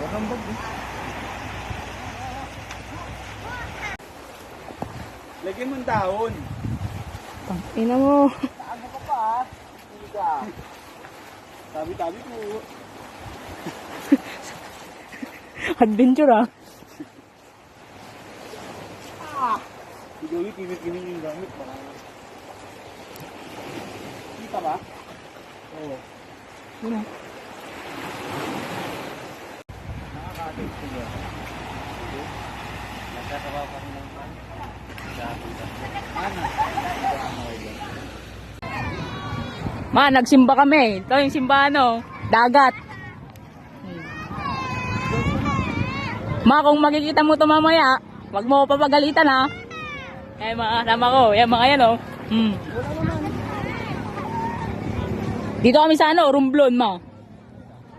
Parang bag eh. Lagyan mo ang dahon. Ina mo. Ano ka pa ah? Hindi ka. Tabi-tabi ko. Adventure ah. Hindi ulit, pinit-pinit yung gamit. Kita ba? Oo. Ano? Nakaka-atake ko ba? Nagkatawa pa rin naman. Ma, nagsimba kami. Ito yung simbahan, oh. Dagat. Ma, kung makikita mo ito mamaya, wag mo ko papagalitan, ha. Eh, mga kasama ko. Yan, mga yan, oh. Dito kami sa ano, Romblon, ma.